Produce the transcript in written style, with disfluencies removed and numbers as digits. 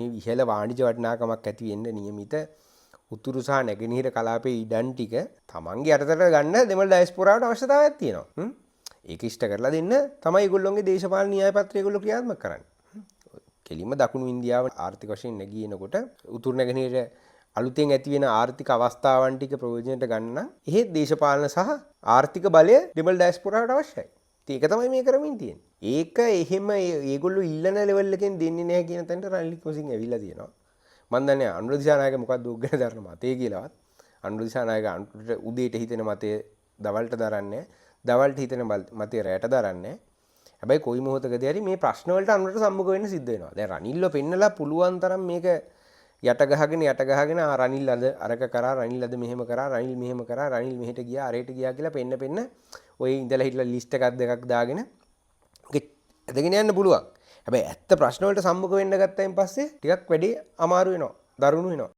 මේ ඉහළ වාණිජ වටිනාකමක් ඇති වෙන්න නියමිත උතුරු සහ නැගෙනහිර කලාපයේ ඉඩම් ටික තමන්ගේ යටතට ගන්න දෙමළ ඩයස්පොරාවට අවශ්‍යතාවයක් තියෙනවා. ඒක ඉෂ්ට කරලා දෙන්න තමයි ඒගොල්ලෝගේ දේශපාලන න්‍යාය පත්‍රය ඒගොල්ලෝ ක්‍රියාත්මක කරන්නේ. කෙලින්ම දකුණු ඉන්දියාව ආර්ථික වශයෙන් නැගිනකොට උතුරු නැගෙනහිර අලුතෙන් ඇති වෙන ආර්ථික අවස්ථාවන් ටික ප්‍රයෝජනට ගන්න එහෙත් දේශපාලන සහ ආර්ථික බලය දෙමළ ඩයස්පොරාවට අවශ්‍යයි. ඒක තමයි මේ කරමින් තියෙන්නේ. ඒක එහෙම ඒගොල්ලෝ ඉල්ලන ලෙවල් එකෙන් දෙන්නේ නැහැ කියන තැනට රනිල් වික්‍රමසිංහ ඇවිල්ලා තියෙනවා. මම දන්නේ අනුර දිසානායක මොකක්ද උග්ගෙන දරන මතේ කියලාවත්. අනුර දිසානායක උදේට හිතෙන මතේ දවල්ට දරන්නේ. දවල්ට හිතෙන මතේ රැට දරන්නේ. හැබැයි කොයි මොහොතකදී හරි මේ ප්‍රශ්න වලට අනුරට සම්මුඛ වෙන්න සිද්ධ වෙනවා. දැන් රනිල්ව පෙන්නලා පුළුවන් තරම් මේක යට ගහගෙන රනිල් අද අරක කරා රනිල් අද මෙහෙම කරා රනිල් මෙහෙම කරා රනිල් මෙහෙට ගියා අරේට ගියා කියලා පෙන්න ඔය ඉඳලා හිටලා ලිස්ට් එකක් දෙකක් දාගෙන ඇදගෙන යන්න පුළුවන්. හැබැයි ඇත්ත ප්‍රශ්න වලට සම්මුඛ වෙන්න ගත්තයින් පස්සේ ටිකක් වැඩි අමාරු වෙනවා. දරුණු වෙනවා.